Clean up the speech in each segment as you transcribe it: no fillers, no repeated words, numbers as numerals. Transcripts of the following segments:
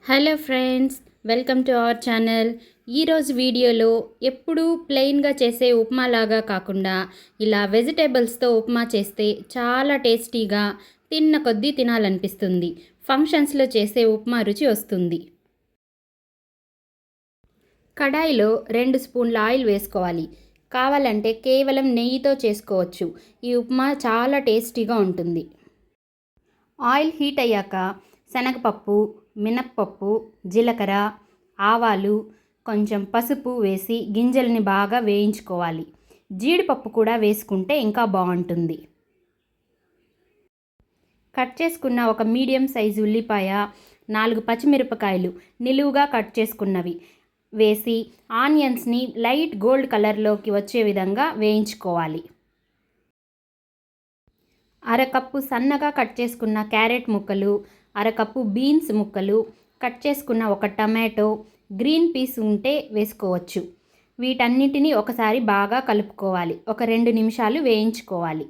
Hello friends, welcome to our channel. ఈరోజు వీడియోలో ఎప్పుడూ ప్లెయిన్గా చేసే ఉప్మా లాగా కాకుండా ఇలా వెజిటేబుల్స్తో ఉప్మా చేస్తే చాలా టేస్టీగా తిన్న కొద్దీ తినాలనిపిస్తుంది. ఫంక్షన్స్లో చేసే ఉప్మా రుచి వస్తుంది. కడాయిలో 2 స్పూన్ల ఆయిల్ వేసుకోవాలి. కావాలంటే కేవలం నెయ్యితో చేసుకోవచ్చు. ఈ ఉప్మా చాలా టేస్టీగా ఉంటుంది. ఆయిల్ హీట్ అయ్యాక శనగపప్పు, మినప్పప్పు, జీలకర్ర, ఆవాలు, కొంచెం పసుపు వేసి గింజల్ని బాగా వేయించుకోవాలి. జీడిపప్పు కూడా వేసుకుంటే ఇంకా బాగుంటుంది. కట్ చేసుకున్న ఒక మీడియం సైజు ఉల్లిపాయ, 4 పచ్చిమిరపకాయలు నిలువుగా కట్ చేసుకున్నవి వేసి ఆనియన్స్ని లైట్ గోల్డ్ కలర్లోకి వచ్చే విధంగా వేయించుకోవాలి. అరకప్పు సన్నగా కట్ చేసుకున్న క్యారెట్ ముక్కలు, అరకప్పు బీన్స్ ముక్కలు, కట్ చేసుకున్న ఒక టమాటో, గ్రీన్ పీస్ ఉంటే వేసుకోవచ్చు. వీటన్నిటిని ఒకసారి బాగా కలుపుకోవాలి. ఒక 2 నిమిషాలు వేయించుకోవాలి.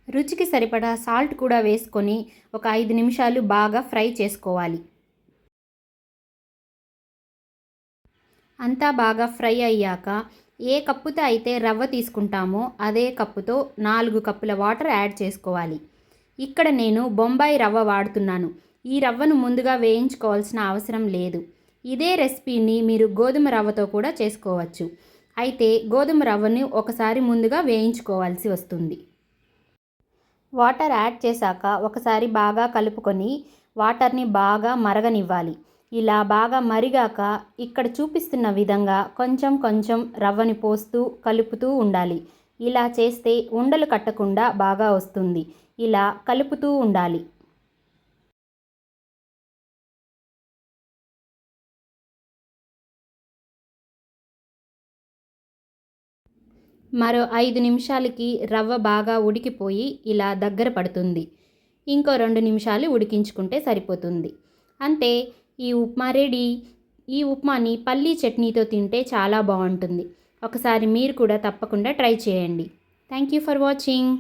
రుచికి సరిపడా సాల్ట్ కూడా వేసుకొని ఒక 5 నిమిషాలు బాగా ఫ్రై చేసుకోవాలి. అంతా బాగా ఫ్రై అయ్యాక ఏ కప్పుతో అయితే రవ్వ తీసుకుంటామో అదే కప్పుతో 4 కప్పుల వాటర్ యాడ్ చేసుకోవాలి. ఇక్కడ నేను బొంబాయి రవ్వ వాడుతున్నాను. ఈ రవ్వను ముందుగా వేయించుకోవాల్సిన అవసరం లేదు. ఇదే రెసిపీని మీరు గోధుమ రవ్వతో కూడా చేసుకోవచ్చు. అయితే గోధుమ రవ్వని ఒకసారి ముందుగా వేయించుకోవాల్సి వస్తుంది. వాటర్ యాడ్ చేశాక ఒకసారి బాగా కలుపుకొని వాటర్ని బాగా మరగనివ్వాలి. ఇలా బాగా మరిగాక ఇక్కడ చూపిస్తున్న విధంగా కొంచెం కొంచెం రవ్వని పోస్తూ కలుపుతూ ఉండాలి. ఇలా చేస్తే ఉండలు కట్టకుండా బాగా వస్తుంది. ఇలా కలుపుతూ ఉండాలి. మరో 5 నిమిషాలకి రవ్వ బాగా ఉడికిపోయి ఇలా దగ్గర పడుతుంది. ఇంకో 2 నిమిషాలు ఉడికించుకుంటే సరిపోతుంది. అంతే, ఈ ఉప్మా రెడీ. ఈ ఉప్మాని పల్లీ చట్నీతో తింటే చాలా బాగుంటుంది. ఒకసారి మీరు కూడా తప్పకుండా ట్రై చేయండి. Thank you for watching.